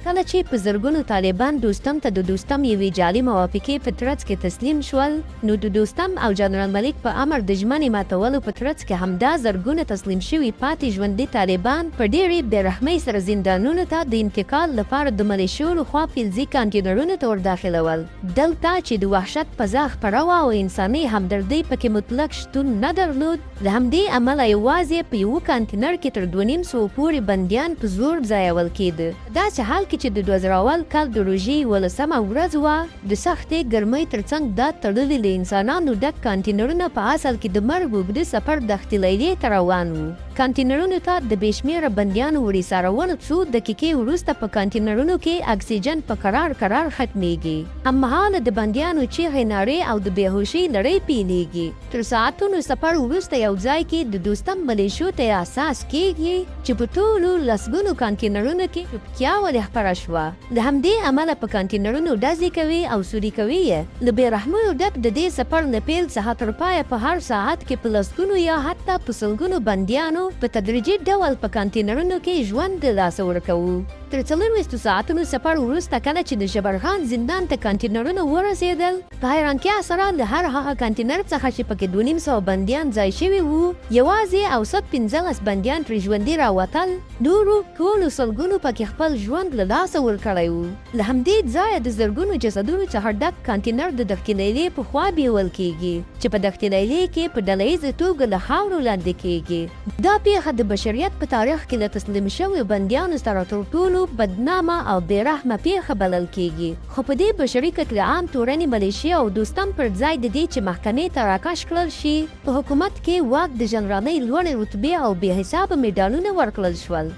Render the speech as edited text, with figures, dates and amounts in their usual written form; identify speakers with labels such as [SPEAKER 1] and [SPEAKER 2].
[SPEAKER 1] کله چې په زرګونو طالبان دوستم ته د دوستم یوې جعلي موافقې په ترڅ کې تسلیم شول، نو د دوستم او جنرال ملک په امر د ژمنې ماتولو په ترڅ کې همدا زرګونه تسلیم شوي پاتې ژوندي طالبان په ډېرې بېرحمۍ سره زندانونو ته د انتقال لپاره د ملیشو لخوا فلزي کانټینرونو ته ورداخلول. دلته چې د وحشت فضا خپره وه او انساني همدردۍ پکې مطلق شتون نه درلود، له همدې امله یوازې په یوه کانټینر کې تر 2500 پورې بندیان په زور ځایول کېده. داسې حال کې چې د 2000 کال د روژې 11مه ورځ وه، د سختې ګرمۍ ترڅنګ دا تړلي له انسانانو ډک کانټینرونه په اصل کې د مرګ اوږده سفر دښتې لیلې ته روان وو. کانټینرونو ته د بې شمېره بندیانو ورسارولو څو دقیقې وروسته په کانټینرونو کې اکسیجن په قرار ختمیږي. هممهاله د بندیانو چیغې نارې او د بېهوشۍ لړۍ پیلېږي. تر ساعتونو سفر وروسته یو ځای کې د دوستم ملیشو ته احساس کېږي چې په ټولو لسګونو کانټینرونو کې چوپتیا ولې خپره شوه. له همدې امله په کانټینرونو ډزې کوي او سوري کوي یې. له بېرحميو ډک د دې سفر نه پیل څخه تر پایه په هر ساعت کې په لسګونو یا حتی په سلګونو بندیانو په تدریجي ډول په کانټینرونو کې ژوند د لاسه ورکوو. تر 24 ساعتونو سفر وروسته کله چې د جبرخان زندان ته کانټینرونه ورسېدل، په حیرانتیا سره له هر هغه کانټینر څخه چې پکې 2500 بندیان ځای شوي وو، یوازې اوسط 15 بندیان ترې ژوندي راوتل، نورو ټولو سلګونو پکې خپل ژوند له لاسه ورکړی وو. له همدې ځایه د زرګونو جسدونو څخه ډک کانټینر د دښتې لیلې په خوا بیول کېږي چې په دښتې لیلې کې په ډله ییزه توګه له خاورو لاندې کېږي. دا پېښه د بشریت په تاریخ کې له تسلیم شویو بندیانو سره تر ټولو بدنامه او بېرحمه پېښه بلل کېږي. خو په دې بشري قتل عام تورنې ملیشې او دوستم پر ځای د دې چې محکمې ته راکش کړل شي، په حکومت کې واک د جنرالۍ لوړې رتبې او بې حسابه مډالونه ورکړل شول.